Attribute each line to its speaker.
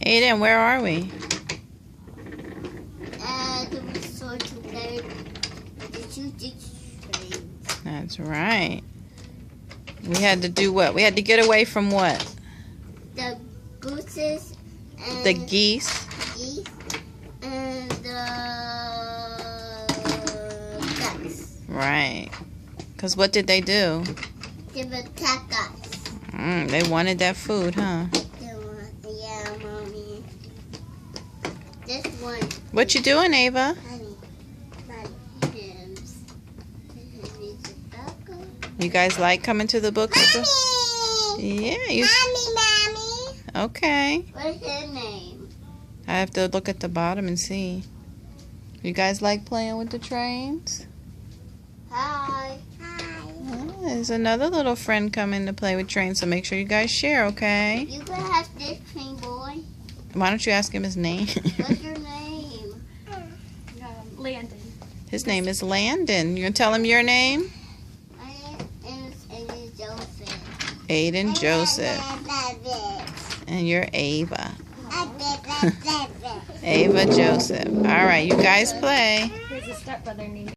Speaker 1: Aiden, where are we?
Speaker 2: The resort to play the shooting trains.
Speaker 1: That's right. We had to do what? We had to get away from what?
Speaker 2: The gooses and
Speaker 1: The geese.
Speaker 2: geese and the ducks.
Speaker 1: Right. Because what did they do?
Speaker 2: They would attack us.
Speaker 1: They wanted that food, huh?
Speaker 2: Yeah, Mommy. This one.
Speaker 1: What you doing, Ava?
Speaker 2: Honey.
Speaker 1: You guys like coming to the bookstore?
Speaker 2: Mommy!
Speaker 1: Yeah. You...
Speaker 2: Mommy!
Speaker 1: Okay.
Speaker 2: What's his name?
Speaker 1: I have to look at the bottom and see. You guys like playing with the trains?
Speaker 2: Hi.
Speaker 1: Oh, there's another little friend coming to play with trains, so make sure you guys share, okay?
Speaker 2: You can have this train, boy.
Speaker 1: Why don't you ask him his name?
Speaker 2: What's your name?
Speaker 3: Landon.
Speaker 1: His name is Landon. You gonna tell him your name?
Speaker 2: My name is Joseph.
Speaker 1: Aiden Joseph. And you're Ava. Ava Joseph. All right, you guys play.
Speaker 3: There's a stepbrother named